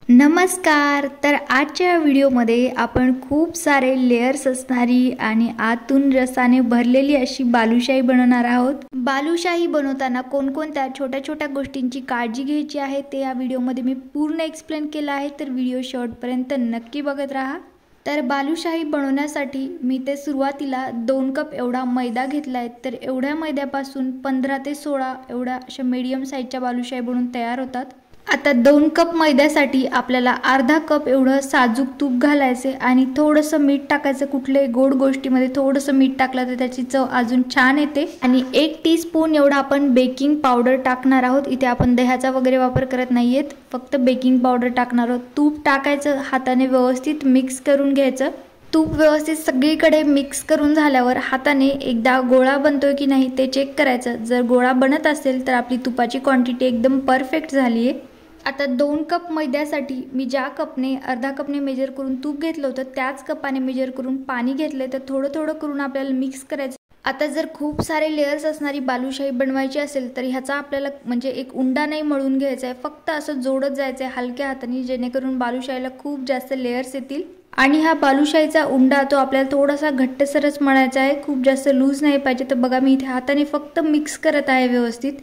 नमस्कार. तर आजच्या व्हिडिओमध्ये आपण खूप सारे लेयर्स असणारी आणि आतून रसाने भरलेली अशी बालुशाही बनवणार आहोत. बालुशाही बनवताना कोणकोणत्या छोट्या छोट्या गोष्टींची काळजी घ्यायची आहे ते या व्हिडिओमध्ये मी पूर्ण एक्सप्लेन केलं आहे, तर व्हिडिओ शेवटपर्यंत नक्की बघत राहा. तर बालुशाही बनवण्यासाठी मी ते सुरुवातीला 2 कप एवढा मैदा घेतला आहे. तर एवढ्या मैद्यापासून 15 ते 16 एवढ्या अशा मीडियम साईजच्या बालुशाही बनवून तयार होतात. आता 2 कप मैद्यासाठी आपल्याला अर्धा कप एवढं साजूक तूप घालायचे आणि थोडंसं मीठ टाकायचं. कुठल्याही गोड गोष्टीमध्ये थोडंसं मीठ टाकलं तर त्याची चव अजून छान येते. आणि 1 टीस्पून एवढा आपण बेकिंग पावडर टाकणार आहोत. इथे आपण दह्याचा वगैरे वापर करत नाहीयेत, फक्त बेकिंग पावडर टाकणार आहोत. तूप टाकायचं, हाताने व्यवस्थित मिक्स करून घ्यायचं. तूप व्यवस्थित सगळीकडे मिक्स करून झाल्यावर हाताने एकदा गोळा बनतोय की नाही ते चेक करायचं. जर गोळा बनत असेल तर आपली तुपाची क्वांटिटी एकदम परफेक्ट झाली आहे. आता 2 कप मैद्यासाठी मी ज्या कपने अर्धा कपने मेजर करून तूप घेतलं होतं त्याच कपाने मेजर करून पाणी घेतलं. तर थोडं थोडं करून आपल्याला मिक्स करायचं. आता जर खूप सारे लेयर्स असणारी बालुशाही बनवायची असेल तर ह्याचा आपल्याला म्हणजे एक उंडा नाही मळून घ्यायचा आहे, फक्त असं जोडत जायचं आहे हलक्या हाताने, जेणेकरून बालुशाहीला खूप जास्त लेयर्स येतील. आणि हा बालुशाहीचा उंडा तो आपल्याला थोडासा घट्टसरच मळायचा आहे, खूप जास्त लूज नाही पाहिजे. तर बघा मी इथे हाताने फक्त मिक्स करत आहे व्यवस्थित.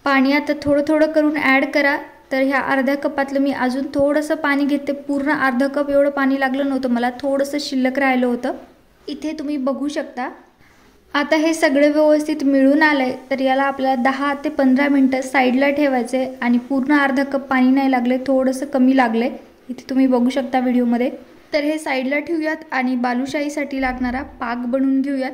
पाणी आता थोडं थोडं करून ॲड करा. तर ह्या अर्ध्या कपातलं मी अजून थोडंसं पाणी घेते. पूर्ण अर्धा कप एवढं पाणी लागलं नव्हतं मला, थोडंसं शिल्लक राहिलं होतं. इथे तुम्ही बघू शकता. आता हे सगळं व्यवस्थित मिळून आलंय. तर याला आपल्याला 10 ते 15 मिनटं साईडला ठेवायचे आणि पूर्ण अर्धा कप पाणी नाही लागले, थोडंसं कमी लागले. इथे तुम्ही बघू शकता व्हिडिओमध्ये. तर हे साईडला ठेवूयात आणि बालुशाहीसाठी लागणारा पाक बनवून घेऊयात.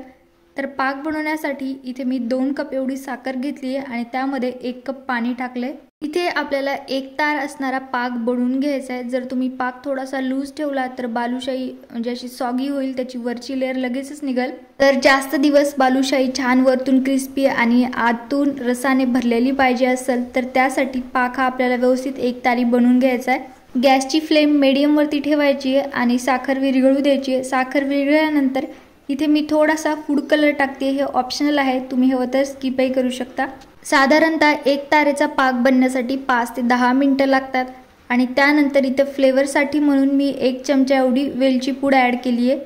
तर पाक बनवण्यासाठी इथे मी 2 कप एवढी साखर घेतली आहे आणि त्यामध्ये 1 कप पाणी टाकले. इथे आपल्याला 1 तार असणारा पाक बनवून घ्यायचा आहे. जर तुम्ही पाक थोडासा लूज ठेवला तर बालुशाही म्हणजे अशी सॉगी होईल, त्याची वरची लेअर लगेचच निघेल. तर जास्त दिवस बालुशाही छान वरतून क्रिस्पी आणि आतून रसाने भरलेली पाहिजे असेल तर त्यासाठी पाक हा आपल्याला व्यवस्थित 1 तारी बनवून घ्यायचा आहे. गॅसची फ्लेम मीडियमवरती ठेवायची आहे आणि साखर विरघळू द्यायची आहे. साखर विरघळल्यानंतर इथे मी थोडासा फूड कलर टाकते, हे ऑप्शनल आहे, तुम्ही हवं तर स्किपही करू शकता. साधारणतः 1 तारेचा पाक बनण्यासाठी 5 ते 10 मिनटं लागतात. आणि त्यानंतर इथं फ्लेवरसाठी म्हणून मी 1 चमचा एवढी वेलची पूड ॲड केली आहे.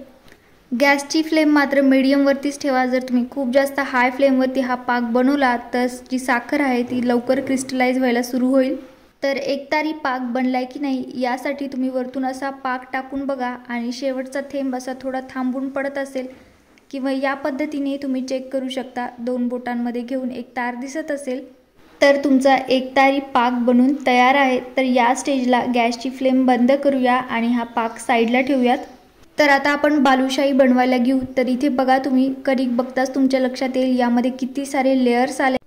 गॅसची फ्लेम मात्र मीडियमवरतीच ठेवा. जर तुम्ही खूप जास्त हाय फ्लेमवरती हा पाक बनवला तर जी साखर आहे ती लवकर क्रिस्टलाइज व्हायला सुरू होईल. तर 1 तारी पाक बनलाय की नाही यासाठी तुम्ही वरतून असा पाक टाकून बघा आणि शेवटचा थेंब असा थोडा थांबून पडत असेल किंवा या पद्धतीने तुम्ही चेक करू शकता. 2 बोटांमध्ये घेऊन 1 तार दिसत असेल तर तुमचा 1 तारी पाक बनून तयार आहे. तर या स्टेजला गॅसची फ्लेम बंद करूया आणि हा पाक साईडला ठेवूयात. तर आता आपण बालुशाही बनवायला घेऊ. तर इथे बघा, तुम्ही कणिक बघताच तुमच्या लक्षात येईल यामध्ये किती सारे लेयर्स आले.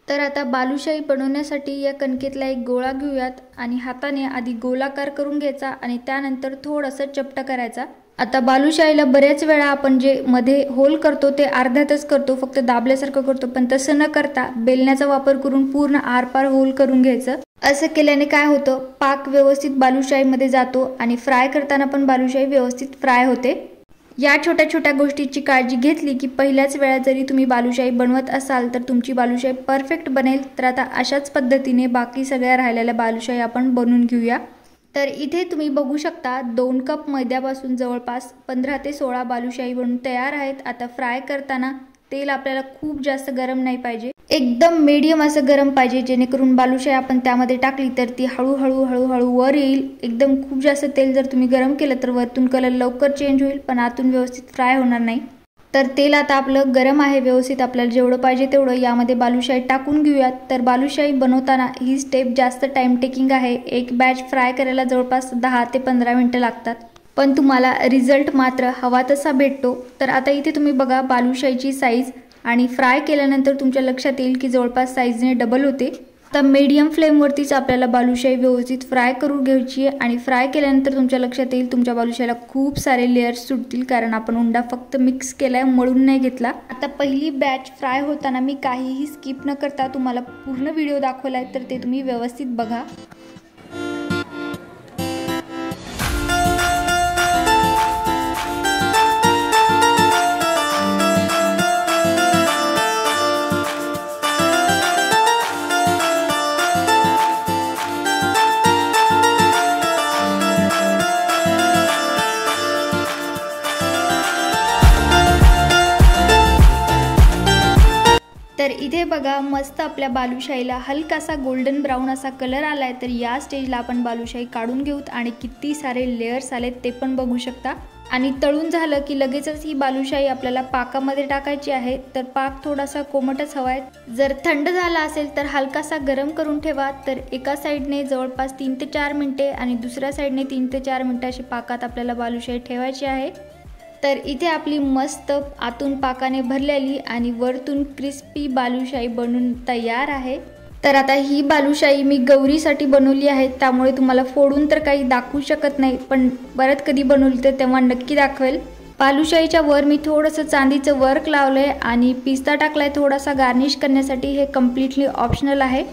तर आता बालुशाही बनवण्यासाठी या कणकेतला एक गोळा घेऊयात आणि हाताने आधी गोलाकार करून घ्यायचा आणि त्यानंतर थोडंसं चपटा करायचा. आता बालुशाहीला बऱ्याच वेळा आपण जे मध्ये होल करतो ते अर्ध्यातच करतो, फक्त दाबल्यासारखं करतो, पण तसं न करता बेलण्याचा वापर करून पूर्ण आरपार होल करून घ्यायचं. असं केल्याने काय होतं, पाक व्यवस्थित बालुशाहीमध्ये जातो आणि फ्राय करताना पण बालुशाही व्यवस्थित फ्राय होते. या छोट्या छोट्या गोष्टीची काळजी घेतली की पहिल्याच वेळा जरी तुम्ही बालुशाही बनवत असाल तर तुमची बालुशाही परफेक्ट बनेल. तर आता अशाच पद्धतीने बाकी सगळ्या राहिलेल्या बालुशाही आपण बनवून घेऊया. तर इथे तुम्ही बघू शकता 2 कप मैद्यापासून जवळपास 15 ते 16 बालुशाही बनून तयार आहेत. आता फ्राय करताना तेल आपल्याला खूप जास्त गरम नाही पाहिजे, एकदम मीडियम असं गरम पाहिजे, जेणेकरून बालुशाही आपण त्यामध्ये टाकली तर ती हळूहळू हळूहळू वर येईल. एकदम खूप जास्त तेल जर तुम्ही गरम केलं तर वरतून कलर लवकर चेंज होईल पण आतून व्यवस्थित फ्राय होणार नाही. तर तेल आता आपलं गरम आहे व्यवस्थित, आपल्याला जेवढं पाहिजे तेवढं यामध्ये बालुशाही टाकून घेऊयात. तर बालुशाही बनवताना ही स्टेप जास्त टाइम टेकिंग आहे. एक बॅच फ्राय करायला जवळपास 10 ते 15 मिनटं लागतात, पण तुम्हाला रिझल्ट मात्र हवा तसा भेटतो. तर आता इथे तुम्ही बघा बालुशाहीची साईज आणि फ्राय केल्यानंतर तुमच्या लक्षात येईल की जवळपास साईजने डबल होते. आता मीडियम फ्लेमवरतीच आपल्याला बालुशाही व्यवस्थित फ्राय करून घ्यायची आहे आणि फ्राय केल्यानंतर तुमच्या लक्षात येईल तुमच्या बालुशाहीला खूप सारे लेयर्स सुटतील, कारण आपण उंडा फक्त मिक्स केलाय, मळून नाही घेतला. आता पहिली बॅच फ्राय होताना मी काहीही स्किप न करता तुम्हाला पूर्ण व्हिडिओ दाखवलाय, तर ते तुम्ही व्यवस्थित बघा. इथे बघा मस्त आपल्या बालुशाहीला हलकासा गोल्डन ब्राऊन असा कलर आलाय। तर या स्टेजला आपण बालुशाही काढून घेऊत आणि किती सारे लेयर्स आलेत ते पण बघू शकता। आणि तळून झालं की लगेचच ही बालुशाही आपल्याला पाकामध्ये टाकायची आहे। तर पाक थोडासा कोमटच हवाय। जर थंड झाला असेल तर हलकासा गरम करून ठेवा। तर एका साइडने जवळपास 3 ते 4 मिनिटे आणि दुसऱ्या साइडने 3 ते 4 मिनिटे अशी पाकात आपल्याला बालुशाही ठेवायची आहे। तर इथे आपली मस्त आतून पाकाने भरलेली आणि वरतून क्रिस्पी बालुशाही बनून तयार आहे। तर आता ही बालुशाही मी गौरीसाठी बनवली आहे, त्यामुळे तुम्हाला फोडून तर काही दाखवू शकत नाही, पण परत कधी बनवली तर तेव्हा नक्की दाखवेल। बालुशाहीच्या वर मी थोडंसं चांदीचं वर्क लावलंय आणि पिस्ता टाकलाय थोडासा गार्निश करण्यासाठी। हे कम्प्लिटली ऑप्शनल आहे,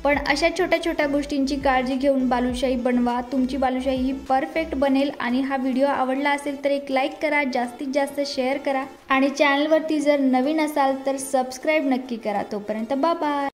पण अशा छोट्या छोट्या गोष्टींची काळजी घेऊन बालुशाही बनवा, तुमची बालुशाही ही परफेक्ट बनेल। आणि हा व्हिडिओ आवडला असेल तर एक लाईक करा, जास्तीत जास्त शेअर करा आणि चॅनलवरती जर नवीन असाल तर सबस्क्राईब नक्की करा। तोपर्यंत बाय बाय।